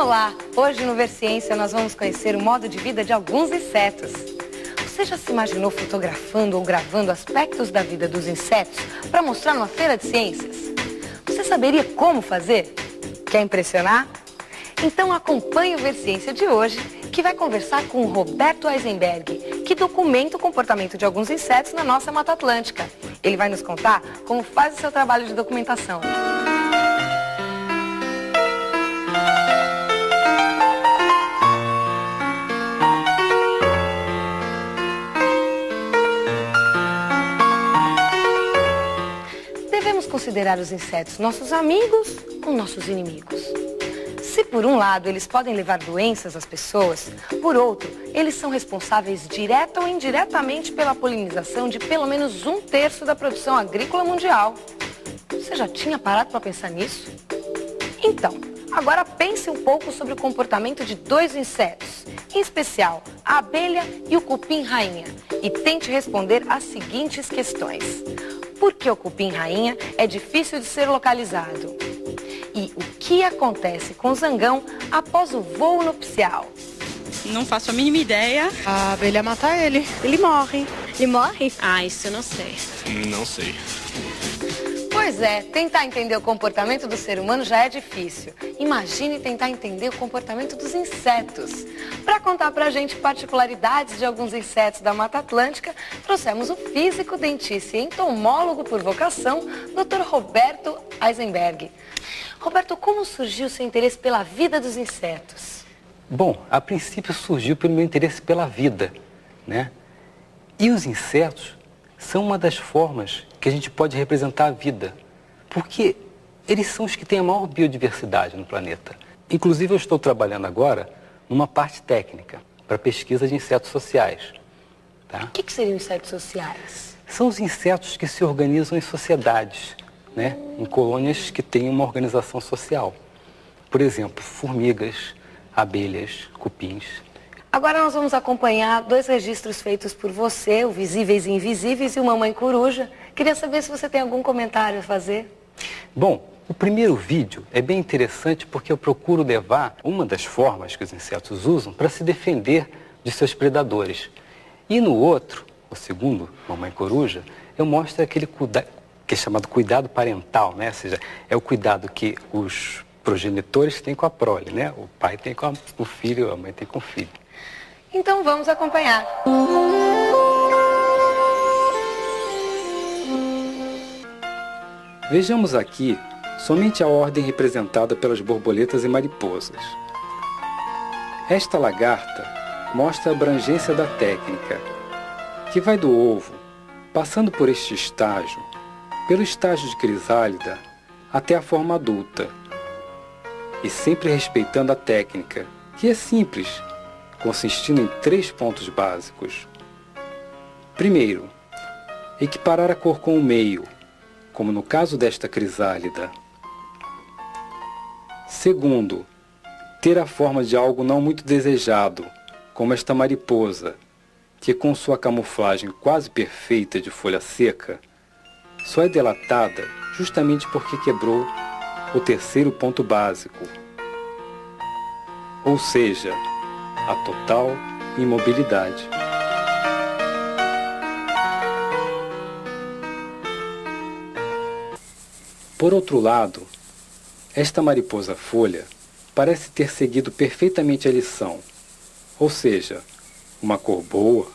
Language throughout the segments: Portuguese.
Olá! Hoje no Ver Ciência nós vamos conhecer o modo de vida de alguns insetos. Você já se imaginou fotografando ou gravando aspectos da vida dos insetos para mostrar numa feira de ciências? Você saberia como fazer? Quer impressionar? Então acompanhe o Ver Ciência de hoje, que vai conversar com o Roberto Eisenberg, que documenta o comportamento de alguns insetos na nossa Mata Atlântica. Ele vai nos contar como faz o seu trabalho de documentação. Devemos considerar os insetos nossos amigos ou nossos inimigos? Se por um lado eles podem levar doenças às pessoas, por outro, eles são responsáveis direta ou indiretamente pela polinização de pelo menos 1/3 da produção agrícola mundial. Você já tinha parado para pensar nisso? Então, agora pense um pouco sobre o comportamento de dois insetos, em especial a abelha e o cupim-rainha, e tente responder às seguintes questões. Por que o cupim-rainha é difícil de ser localizado? E o que acontece com o zangão após o voo nupcial? Não faço a mínima ideia. A abelha mata ele. Ele morre. Ele morre? Ah, isso eu não sei. Não sei. Pois é, tentar entender o comportamento do ser humano já é difícil. Imagine tentar entender o comportamento dos insetos. Para contar pra gente particularidades de alguns insetos da Mata Atlântica, trouxemos o físico, dentista e entomólogo por vocação, Dr. Roberto Eisenberg. Roberto, como surgiu o seu interesse pela vida dos insetos? Bom, a princípio surgiu pelo meu interesse pela vida, né? E os insetos são uma das formas que a gente pode representar a vida, porque eles são os que têm a maior biodiversidade no planeta. Inclusive, eu estou trabalhando agora numa parte técnica para pesquisa de insetos sociais. Tá? O que seriam insetos sociais? São os insetos que se organizam em sociedades, né? Em colônias que têm uma organização social. Por exemplo, formigas, abelhas, cupins. Agora nós vamos acompanhar 2 registros feitos por você, o Visíveis e Invisíveis e o Mamãe Coruja. Queria saber se você tem algum comentário a fazer. Bom, o primeiro vídeo é bem interessante porque eu procuro levar uma das formas que os insetos usam para se defender de seus predadores. E no outro, o segundo, Mamãe Coruja, eu mostro aquele que é chamado cuidado parental, né? Ou seja, é o cuidado que os progenitores têm com a prole, né? O pai tem com o filho, a mãe tem com o filho. Então vamos acompanhar. Vejamos aqui somente a ordem representada pelas borboletas e mariposas. Esta lagarta mostra a abrangência da técnica, que vai do ovo, passando por este estágio, pelo estágio de crisálida, até a forma adulta, e sempre respeitando a técnica, que é simples, consistindo em 3 pontos básicos. Primeiro, equiparar a cor com o meio, como no caso desta crisálida. Segundo, ter a forma de algo não muito desejado, como esta mariposa, que com sua camuflagem quase perfeita de folha seca, só é delatada justamente porque quebrou o 3º ponto básico, ou seja, a total imobilidade. Por outro lado, esta mariposa folha parece ter seguido perfeitamente a lição, ou seja, uma cor boa,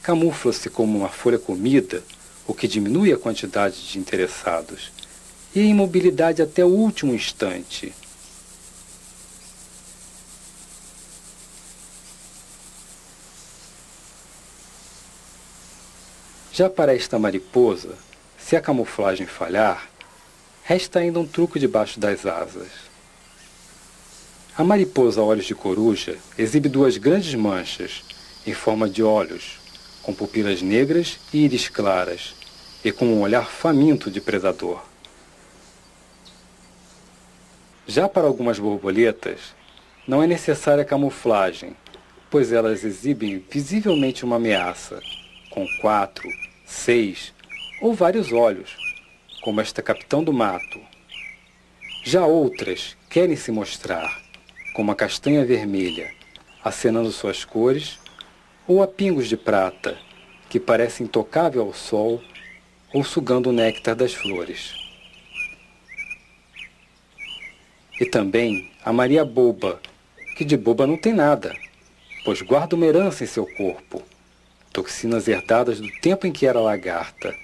camufla-se como uma folha comida, o que diminui a quantidade de interessados, e a imobilidade até o último instante. Já para esta mariposa, se a camuflagem falhar, resta ainda um truque debaixo das asas. A mariposa olhos de coruja exibe 2 grandes manchas, em forma de olhos, com pupilas negras e íris claras, e com um olhar faminto de predador. Já para algumas borboletas, não é necessária camuflagem, pois elas exibem visivelmente uma ameaça, com 4, 6 ou vários olhos, como esta capitão do mato. Já outras querem se mostrar, como a castanha vermelha, acenando suas cores, ou a pingos de prata, que parece intocável ao sol, ou sugando o néctar das flores. E também a Maria Boba, que de boba não tem nada, pois guarda uma herança em seu corpo, toxinas herdadas do tempo em que era lagarta,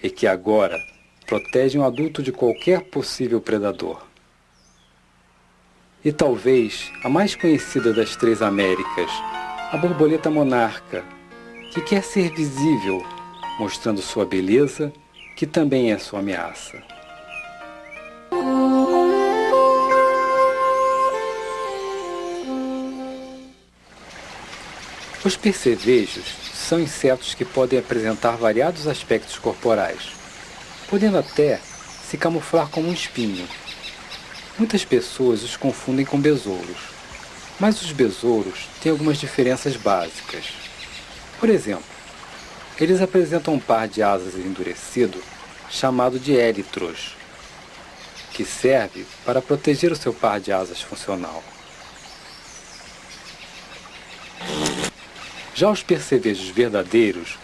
e que agora protegem o adulto de qualquer possível predador. E talvez a mais conhecida das três Américas, a borboleta monarca, que quer ser visível, mostrando sua beleza, que também é sua ameaça. Os percevejos são insetos que podem apresentar variados aspectos corporais, podendo até se camuflar como um espinho. Muitas pessoas os confundem com besouros, mas os besouros têm algumas diferenças básicas. Por exemplo, eles apresentam um par de asas endurecido chamado de élitros, que serve para proteger o seu par de asas funcional. Já os percevejos verdadeiros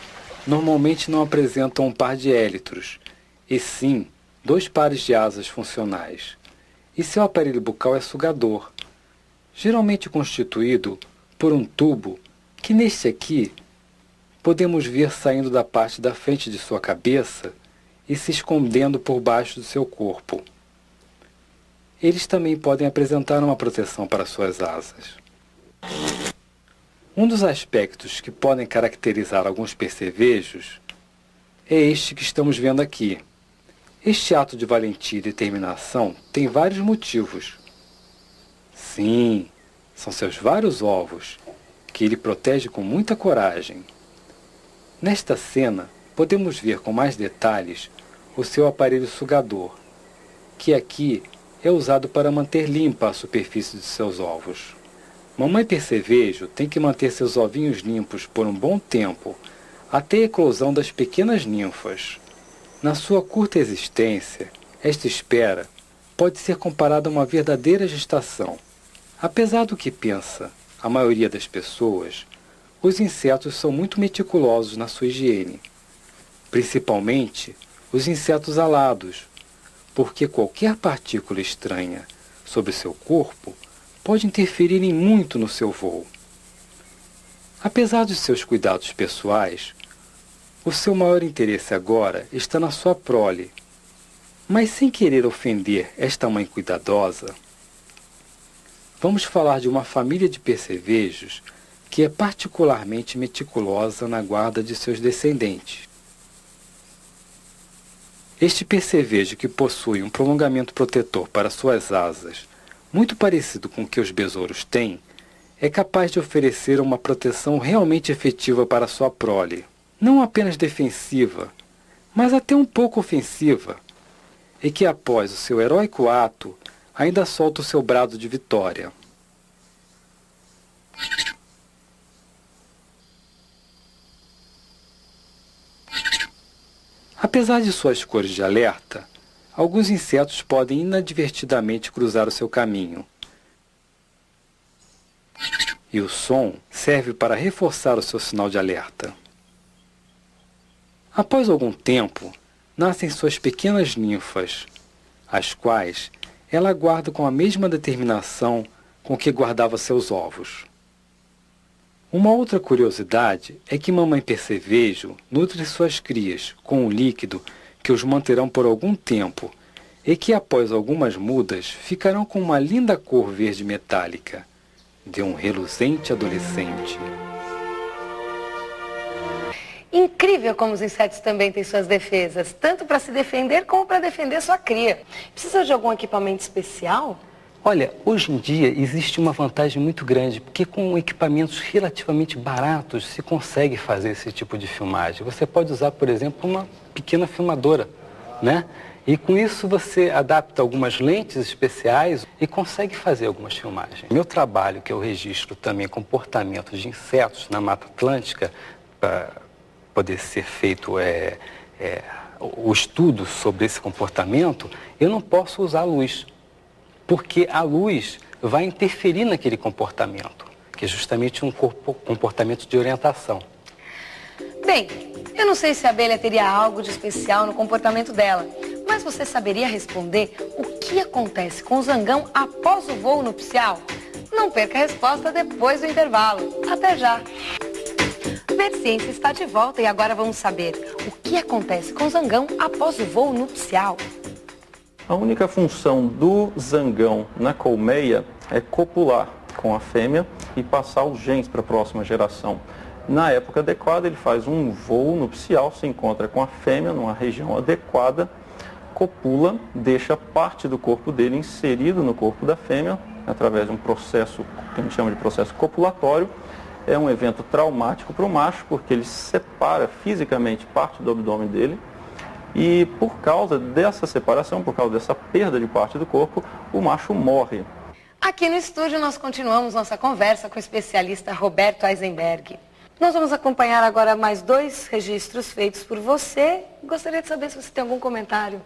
normalmente não apresentam um par de élitros, e sim 2 pares de asas funcionais. E seu aparelho bucal é sugador, geralmente constituído por um tubo que neste aqui podemos ver saindo da parte da frente de sua cabeça e se escondendo por baixo do seu corpo. Eles também podem apresentar uma proteção para suas asas. Um dos aspectos que podem caracterizar alguns percevejos é este que estamos vendo aqui. Este ato de valentia e determinação tem vários motivos. Sim, são seus vários ovos, que ele protege com muita coragem. Nesta cena, podemos ver com mais detalhes o seu aparelho sugador, que aqui é usado para manter limpa a superfície de seus ovos. Mamãe percevejo tem que manter seus ovinhos limpos por um bom tempo, até a eclosão das pequenas ninfas. Na sua curta existência, esta espera pode ser comparada a uma verdadeira gestação. Apesar do que pensa a maioria das pessoas, os insetos são muito meticulosos na sua higiene, principalmente os insetos alados, porque qualquer partícula estranha sobre seu corpo pode interferir em muito no seu voo. Apesar dos seus cuidados pessoais, o seu maior interesse agora está na sua prole. Mas sem querer ofender esta mãe cuidadosa, vamos falar de uma família de percevejos que é particularmente meticulosa na guarda de seus descendentes. Este percevejo, que possui um prolongamento protetor para suas asas, muito parecido com o que os besouros têm, é capaz de oferecer uma proteção realmente efetiva para sua prole. Não apenas defensiva, mas até um pouco ofensiva, e que após o seu heróico ato, ainda solta o seu brado de vitória. Apesar de suas cores de alerta, alguns insetos podem inadvertidamente cruzar o seu caminho. E o som serve para reforçar o seu sinal de alerta. Após algum tempo, nascem suas pequenas ninfas, as quais ela guarda com a mesma determinação com que guardava seus ovos. Uma outra curiosidade é que mamãe percevejo nutre suas crias com um líquido que os manterão por algum tempo e que após algumas mudas ficarão com uma linda cor verde metálica, de um reluzente adolescente. Incrível como os insetos também têm suas defesas, tanto para se defender como para defender sua cria. Precisa de algum equipamento especial? Olha, hoje em dia existe uma vantagem muito grande, porque com equipamentos relativamente baratos se consegue fazer esse tipo de filmagem. Você pode usar, por exemplo, uma pequena filmadora, né? E com isso você adapta algumas lentes especiais e consegue fazer algumas filmagens. Meu trabalho, que eu registro também comportamentos de insetos na Mata Atlântica, para poder ser feito o estudo sobre esse comportamento, eu não posso usar luz. porque a luz vai interferir naquele comportamento, que é justamente um comportamento de orientação. Bem, eu não sei se a abelha teria algo de especial no comportamento dela, mas você saberia responder o que acontece com o zangão após o voo nupcial? Não perca a resposta depois do intervalo. Até já! Ver Ciência está de volta e agora vamos saber o que acontece com o zangão após o voo nupcial. A única função do zangão na colmeia é copular com a fêmea e passar os genes para a próxima geração. Na época adequada, ele faz um voo nupcial, se encontra com a fêmea numa região adequada, copula, deixa parte do corpo dele inserido no corpo da fêmea, através de um processo que a gente chama de processo copulatório. É um evento traumático para o macho, porque ele separa fisicamente parte do abdômen dele, e por causa dessa separação, por causa dessa perda de parte do corpo, o macho morre. Aqui no estúdio nós continuamos nossa conversa com o especialista Roberto Eisenberg. Nós vamos acompanhar agora mais 2 registros feitos por você. Gostaria de saber se você tem algum comentário.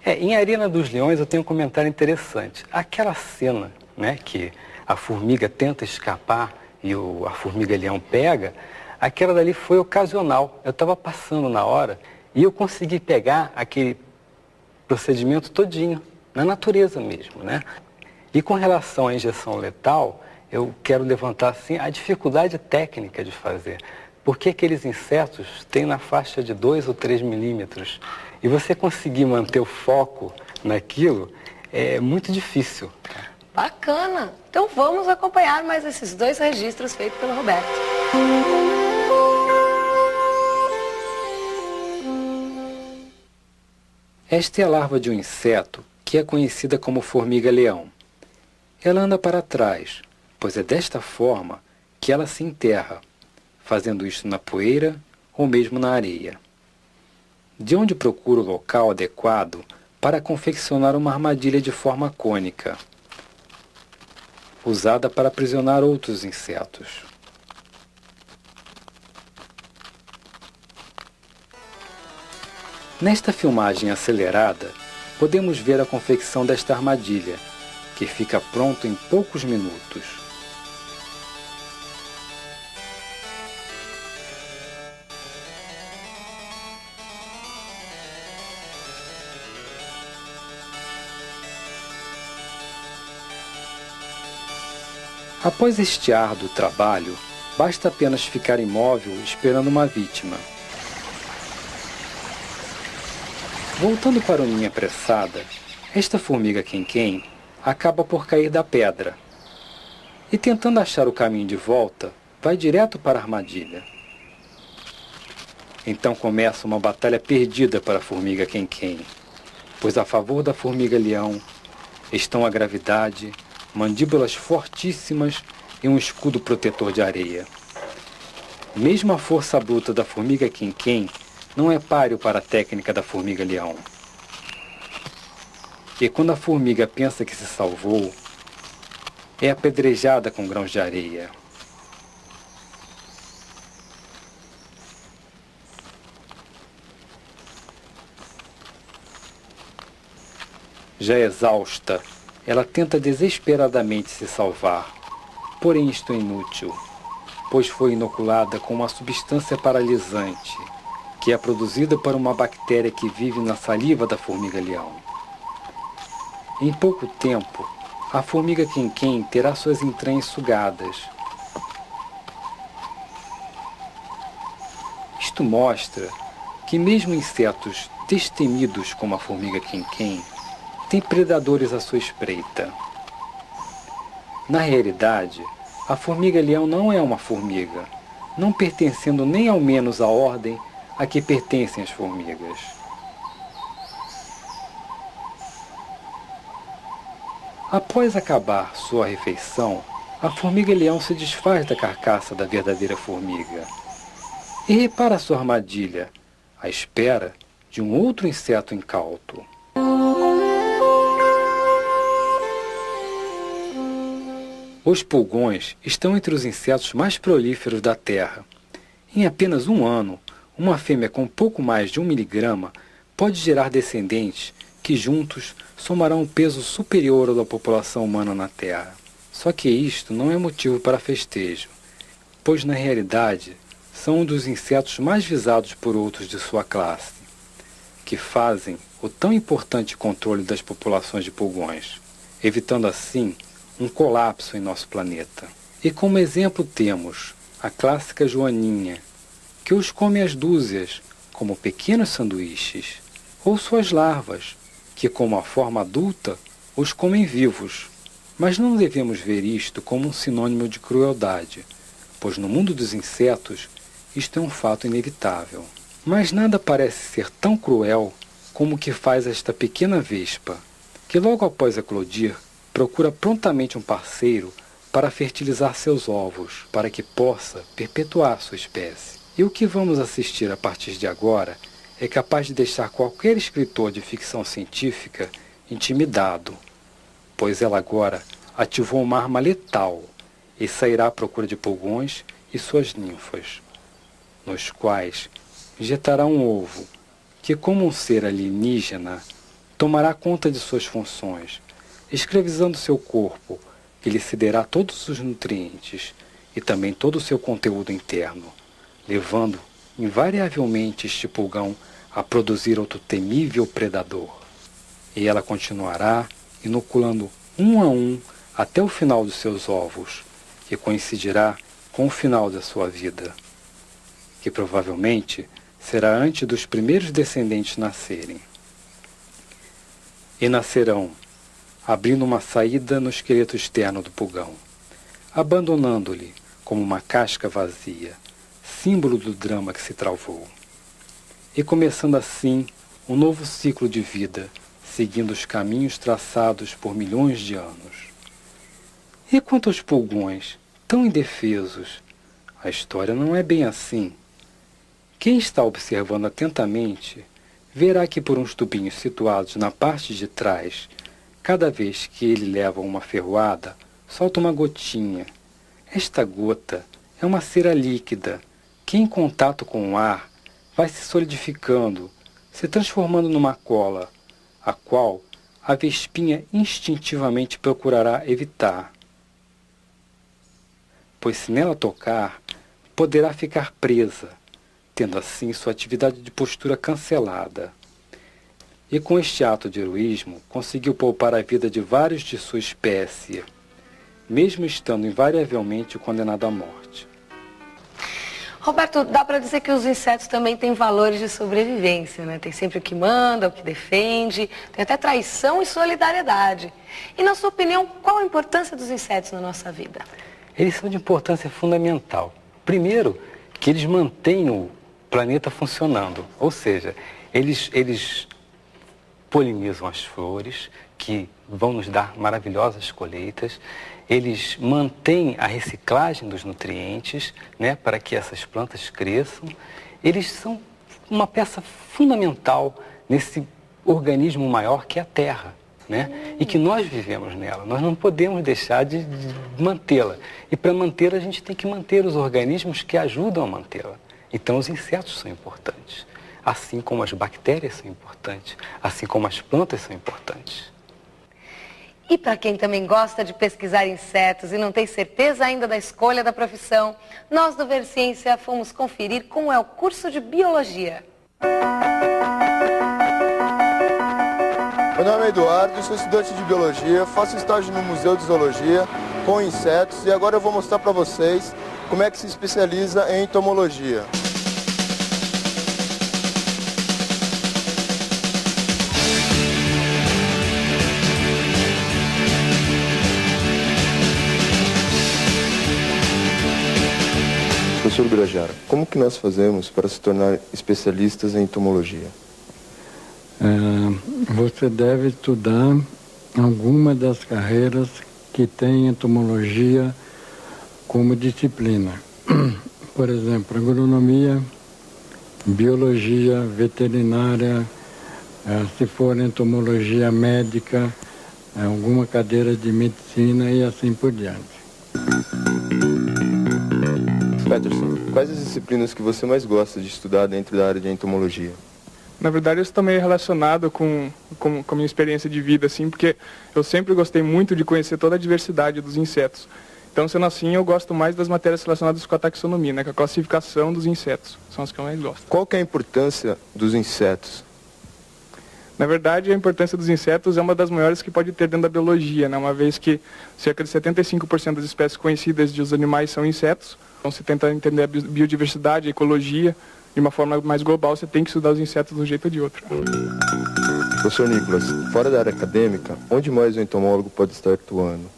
Em Arena dos Leões eu tenho um comentário interessante. Aquela cena, né, que a formiga tenta escapar e a formiga-leão pega, aquela dali foi ocasional. Eu estava passando na hora e eu consegui pegar aquele procedimento todinho, na natureza mesmo, né? E com relação à injeção letal, eu quero levantar assim a dificuldade técnica de fazer. Porque aqueles insetos têm na faixa de 2 ou 3 milímetros. E você conseguir manter o foco naquilo é muito difícil. Bacana! Então vamos acompanhar mais esses 2 registros feitos pelo Roberto. Esta é a larva de um inseto que é conhecida como formiga-leão. Ela anda para trás, pois é desta forma que ela se enterra, fazendo isto na poeira ou mesmo na areia. De onde procura o local adequado para confeccionar uma armadilha de forma cônica, usada para aprisionar outros insetos. Nesta filmagem acelerada, podemos ver a confecção desta armadilha, que fica pronto em poucos minutos. Após este árduo trabalho, basta apenas ficar imóvel esperando uma vítima. Voltando para o ninho apressada, esta formiga quem-quem acaba por cair da pedra e, tentando achar o caminho de volta, vai direto para a armadilha. Então começa uma batalha perdida para a formiga quem-quem, pois a favor da formiga-leão estão a gravidade, mandíbulas fortíssimas e um escudo protetor de areia. Mesmo a força bruta da formiga quem-quem não é páreo para a técnica da formiga-leão. E quando a formiga pensa que se salvou, é apedrejada com grãos de areia. Já exausta, ela tenta desesperadamente se salvar, porém isto é inútil, pois foi inoculada com uma substância paralisante, que é produzida por uma bactéria que vive na saliva da formiga-leão. Em pouco tempo, a formiga quem-quem terá suas entranhas sugadas. Isto mostra que mesmo insetos destemidos como a formiga quem-quem têm predadores à sua espreita. Na realidade, a formiga-leão não é uma formiga, não pertencendo nem ao menos à ordem a que pertencem as formigas. Após acabar sua refeição, a formiga-leão se desfaz da carcaça da verdadeira formiga e repara sua armadilha, à espera de um outro inseto incauto. Os pulgões estão entre os insetos mais prolíferos da Terra. Em apenas um ano, uma fêmea com pouco mais de 1 miligrama pode gerar descendentes que juntos somarão um peso superior ao da população humana na Terra. Só que isto não é motivo para festejo, pois na realidade são um dos insetos mais visados por outros de sua classe, que fazem o tão importante controle das populações de pulgões, evitando assim um colapso em nosso planeta. E como exemplo temos a clássica joaninha, que os come às dúzias, como pequenos sanduíches, ou suas larvas, que como a forma adulta, os comem vivos. Mas não devemos ver isto como um sinônimo de crueldade, pois no mundo dos insetos isto é um fato inevitável. Mas nada parece ser tão cruel como o que faz esta pequena vespa, que logo após eclodir, procura prontamente um parceiro para fertilizar seus ovos, para que possa perpetuar sua espécie. E o que vamos assistir a partir de agora é capaz de deixar qualquer escritor de ficção científica intimidado, pois ela agora ativou uma arma letal e sairá à procura de pulgões e suas ninfas, nos quais injetará um ovo que, como um ser alienígena, tomará conta de suas funções, escravizando seu corpo, que lhe cederá todos os nutrientes e também todo o seu conteúdo interno, levando invariavelmente este pulgão a produzir outro temível predador. E ela continuará inoculando um a um até o final dos seus ovos, que coincidirá com o final da sua vida, que provavelmente será antes dos primeiros descendentes nascerem. E nascerão, abrindo uma saída no esqueleto externo do pulgão, abandonando-lhe como uma casca vazia, símbolo do drama que se travou. E começando assim um novo ciclo de vida, seguindo os caminhos traçados por milhões de anos. E quanto aos pulgões, tão indefesos, a história não é bem assim. Quem está observando atentamente, verá que por uns tubinhos situados na parte de trás, cada vez que ele leva uma ferroada, solta uma gotinha. Esta gota é uma cera líquida, que em contato com o ar vai se solidificando, se transformando numa cola, a qual a vespinha instintivamente procurará evitar. Pois se nela tocar, poderá ficar presa, tendo assim sua atividade de postura cancelada. E com este ato de heroísmo, conseguiu poupar a vida de vários de sua espécie, mesmo estando invariavelmente condenado à morte. Roberto, dá para dizer que os insetos também têm valores de sobrevivência, né? Tem sempre o que manda, o que defende, tem até traição e solidariedade. E na sua opinião, qual a importância dos insetos na nossa vida? Eles são de importância fundamental. Primeiro, que eles mantêm o planeta funcionando, ou seja, eles polinizam as flores, que vão nos dar maravilhosas colheitas. Eles mantêm a reciclagem dos nutrientes, né, para que essas plantas cresçam. Eles são uma peça fundamental nesse organismo maior que é a Terra, né, e que nós vivemos nela. Nós não podemos deixar de mantê-la. E para mantê-la, a gente tem que manter os organismos que ajudam a mantê-la. Então, os insetos são importantes. Assim como as bactérias são importantes, assim como as plantas são importantes. E para quem também gosta de pesquisar insetos e não tem certeza ainda da escolha da profissão, nós do Verciência fomos conferir como é o curso de Biologia. Meu nome é Eduardo, sou estudante de Biologia, faço estágio no Museu de Zoologia com insetos e agora eu vou mostrar para vocês como é que se especializa em entomologia. Professor Birajara, como que nós fazemos para se tornar especialistas em entomologia? Você deve estudar alguma das carreiras que tem entomologia como disciplina. Por exemplo, agronomia, biologia, veterinária, se for entomologia médica, alguma cadeira de medicina e assim por diante. Peterson, quais as disciplinas que você mais gosta de estudar dentro da área de entomologia? Na verdade, isso também é relacionado com a minha experiência de vida, assim, porque eu sempre gostei muito de conhecer toda a diversidade dos insetos. Então, sendo assim, eu gosto mais das matérias relacionadas com a taxonomia, né, com a classificação dos insetos. São as que eu mais gosto. Qual que é a importância dos insetos? Na verdade, a importância dos insetos é uma das maiores que pode ter dentro da biologia, né, uma vez que cerca de 75% das espécies conhecidas dos animais são insetos. Então, se tenta entender a biodiversidade, a ecologia, de uma forma mais global, você tem que estudar os insetos de um jeito ou de outro. Professor Nicolas, fora da área acadêmica, onde mais o entomólogo pode estar atuando?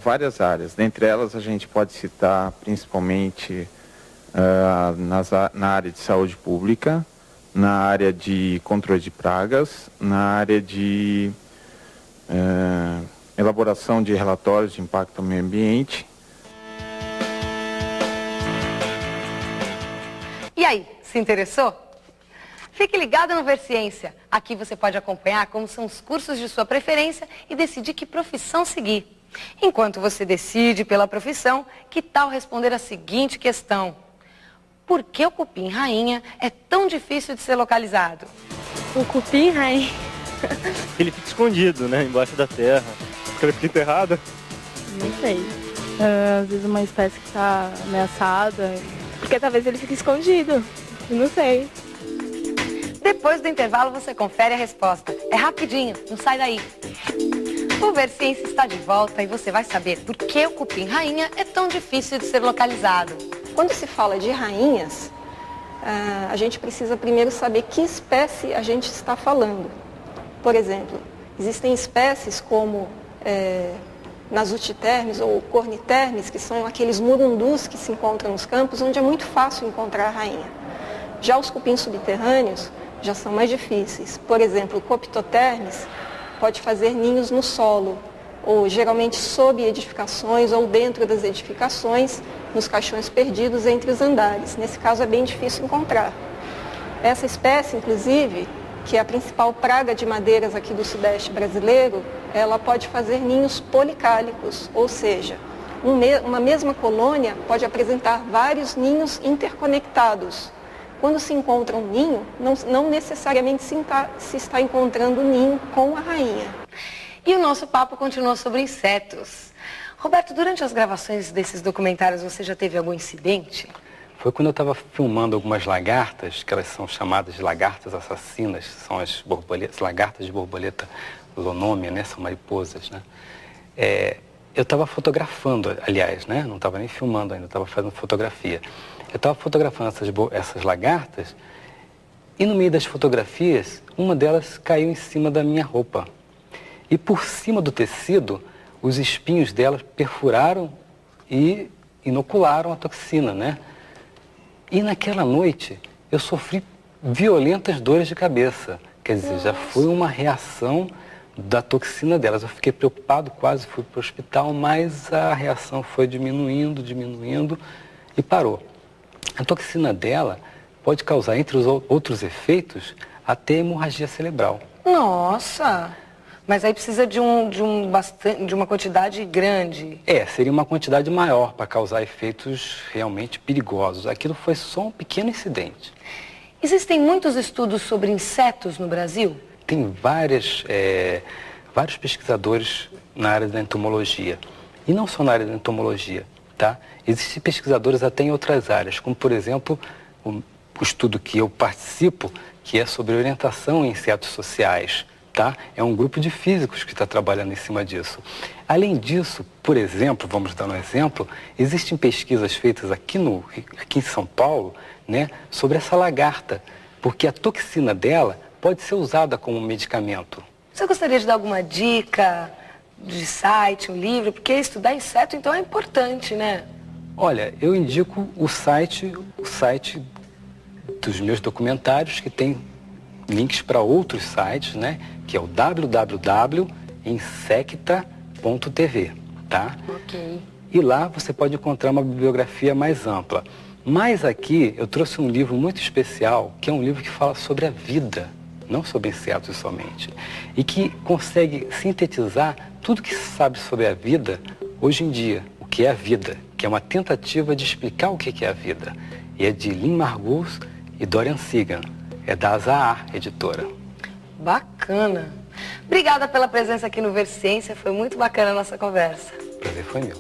Várias áreas. Dentre elas, a gente pode citar principalmente na área de saúde pública, na área de controle de pragas, na área de elaboração de relatórios de impacto ao meio ambiente. E aí, se interessou? Fique ligado no Ver Ciência. Aqui você pode acompanhar como são os cursos de sua preferência e decidir que profissão seguir. Enquanto você decide pela profissão, que tal responder a seguinte questão? Por que o cupim-rainha é tão difícil de ser localizado? O cupim-rainha? Ele fica escondido, né? Embaixo da terra. Porque ele fica enterrado? Não sei. Às vezes uma espécie que está ameaçada. Porque talvez ele fique escondido. Não sei. Depois do intervalo você confere a resposta. É rapidinho, não sai daí. O Ver Ciência está de volta e você vai saber por que o cupim-rainha é tão difícil de ser localizado. Quando se fala de rainhas, a gente precisa primeiro saber que espécie a gente está falando. Por exemplo, existem espécies como Nasutitermes ou Cornitermes, que são aqueles murundus que se encontram nos campos, onde é muito fácil encontrar a rainha. Já os cupins subterrâneos já são mais difíceis. Por exemplo, o Coptotermes pode fazer ninhos no solo, ou geralmente sob edificações ou dentro das edificações, nos caixões perdidos entre os andares. Nesse caso é bem difícil encontrar. Essa espécie, inclusive, que é a principal praga de madeiras aqui do sudeste brasileiro, ela pode fazer ninhos policálicos, ou seja, uma mesma colônia pode apresentar vários ninhos interconectados. Quando se encontra um ninho, não necessariamente se está encontrando um ninho com a rainha. E o nosso papo continua sobre insetos. Roberto, durante as gravações desses documentários, você já teve algum incidente? Foi quando eu estava filmando algumas lagartas, que elas são chamadas de lagartas assassinas, são as lagartas de borboleta lonômia, né? São mariposas, né? Eu estava fotografando, aliás, né? Não estava nem filmando ainda, estava fazendo fotografia. Eu estava fotografando essas lagartas e no meio das fotografias, uma delas caiu em cima da minha roupa. E por cima do tecido, os espinhos delas perfuraram e inocularam a toxina, né? E naquela noite, eu sofri violentas dores de cabeça. Quer dizer, já foi uma reação da toxina delas. Eu fiquei preocupado, quase fui para o hospital, mas a reação foi diminuindo e parou. A toxina dela pode causar, entre os outros efeitos, até hemorragia cerebral. Nossa! Mas aí precisa de uma quantidade grande. Seria uma quantidade maior para causar efeitos realmente perigosos. Aquilo foi só um pequeno incidente. Existem muitos estudos sobre insetos no Brasil? Tem vários pesquisadores na área da entomologia. E não só na área da entomologia, tá? Existem pesquisadores até em outras áreas, como, por exemplo, o estudo que eu participo, que é sobre orientação em insetos sociais. Tá? É um grupo de físicos que está trabalhando em cima disso. Além disso, por exemplo, vamos dar um exemplo, existem pesquisas feitas aqui em São Paulo, né, sobre essa lagarta, porque a toxina dela pode ser usada como medicamento. Você gostaria de dar alguma dica de site, um livro? Porque estudar inseto, então, é importante, né? Olha, eu indico o site dos meus documentários, que tem links para outros sites, né? Que é o www.insecta.tv, tá? Ok. E lá você pode encontrar uma bibliografia mais ampla. Mas aqui eu trouxe um livro muito especial, que é um livro que fala sobre a vida, não sobre insetos somente. E que consegue sintetizar tudo que se sabe sobre a vida hoje em dia, o que é a vida, que é uma tentativa de explicar o que é a vida. E é de Lynn Margulis e Dorian Sigan. É da Azaar Editora. Bacana. Obrigada pela presença aqui no Ver Ciência, foi muito bacana a nossa conversa. O prazer foi meu.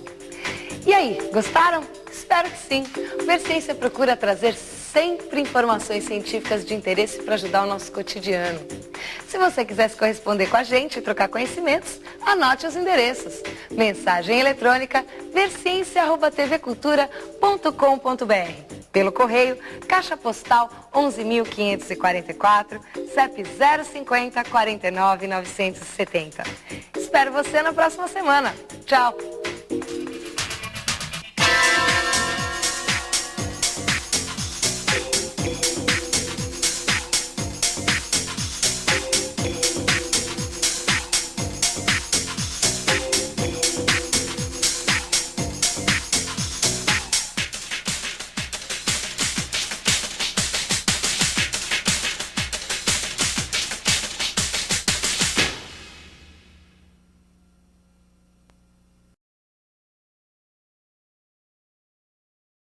E aí, gostaram? Espero que sim. O Ver Ciência procura trazer sempre informações científicas de interesse para ajudar o nosso cotidiano. Se você quiser se corresponder com a gente e trocar conhecimentos, anote os endereços. Mensagem eletrônica verciência@tvcultura.com.br. Pelo correio, Caixa Postal 11.544, CEP 050 49 970. Espero você na próxima semana. Tchau!